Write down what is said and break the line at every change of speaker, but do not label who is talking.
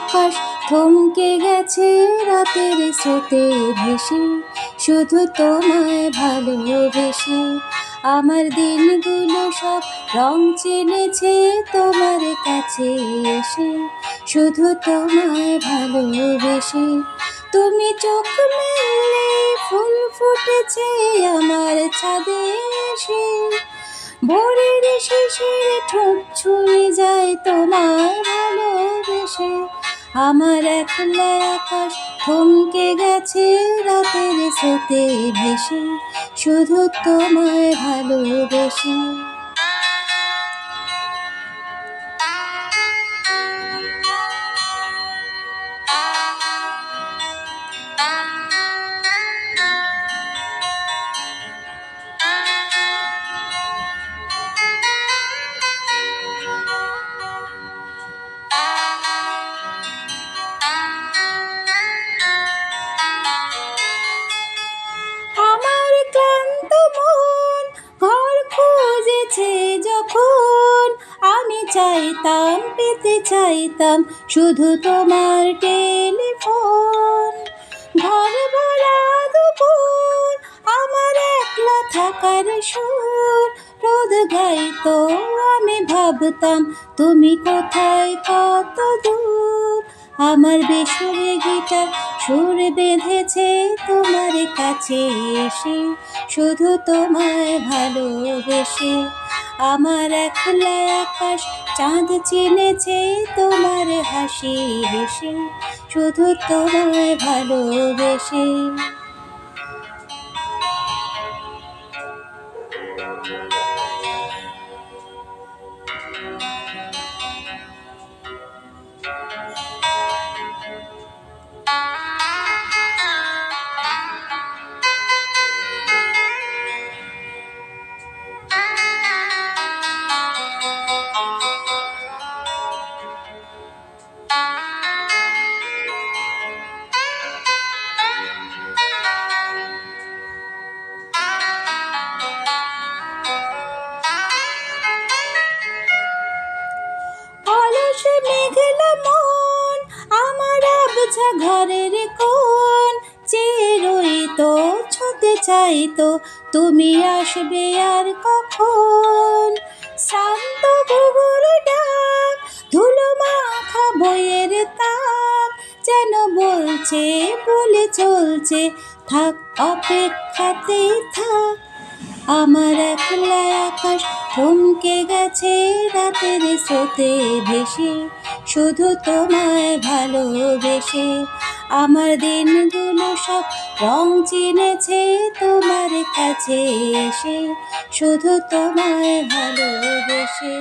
আকাশ থমকে গেছে রাতের স্রোতে ভেসে, শুধু তোমায় ভালোবেসে। আমার দিনগুলো সব রং চিনেছে তোমার কাছে এসে, শুধু তোমায় ভালোবেসে। তুমি চোখ মেললে ফুল ফুটেছে আমার ছাদে এসে, ভোরের শিশির ঠোঁট ছুঁয়ে যায় তোমায় ভালোবেসে। আমার একলা আকাশ থমকে গেছে রাতের স্রোতে ভেসে, শুধু তোমায় ভালোবেসে। আমার ক্লান্ত মন ঘর খুঁজেছে যখন, আমি চাইতাম পেতে চাইতাম শুধু তোমার টেলিফোন। ঘর ভরা দুপুর আমার একলা থাকার সুর রোদ গাইতো, আমি ভাবতাম তুমি কোথায় কত দূর। আমার বেসুরে গিটার সুর বেঁধেছে তোমার কাছে এসে, শুধু তোমায় ভালোবেসে। আমার একলা আকাশ চাঁদ চিনেছে তোমার হাসি হেসে, শুধু তোমায় ভালোবেসে। অলস মেঘলা মন আমার আবছা ঘরের কোণ, চেয়ে রইতো ছুঁতে চাইতো তুমি আসবে আর কখন। শ্রান্ত ঘুঘুর ডাক ধুলো মাখা বইয়ের তাক যেন বলছে বলে চলছে, থাক অপেক্ষাতেই থাক। আমার একলা আকাশ থমকে গেছে রাতের স্রোতে ভেসে, শুধু তোমায় ভালোবেসে। আমার দিনগুলো সব রং চিনেছে তোমার কাছে এসে, শুধু তোমায় ভালোবেসে।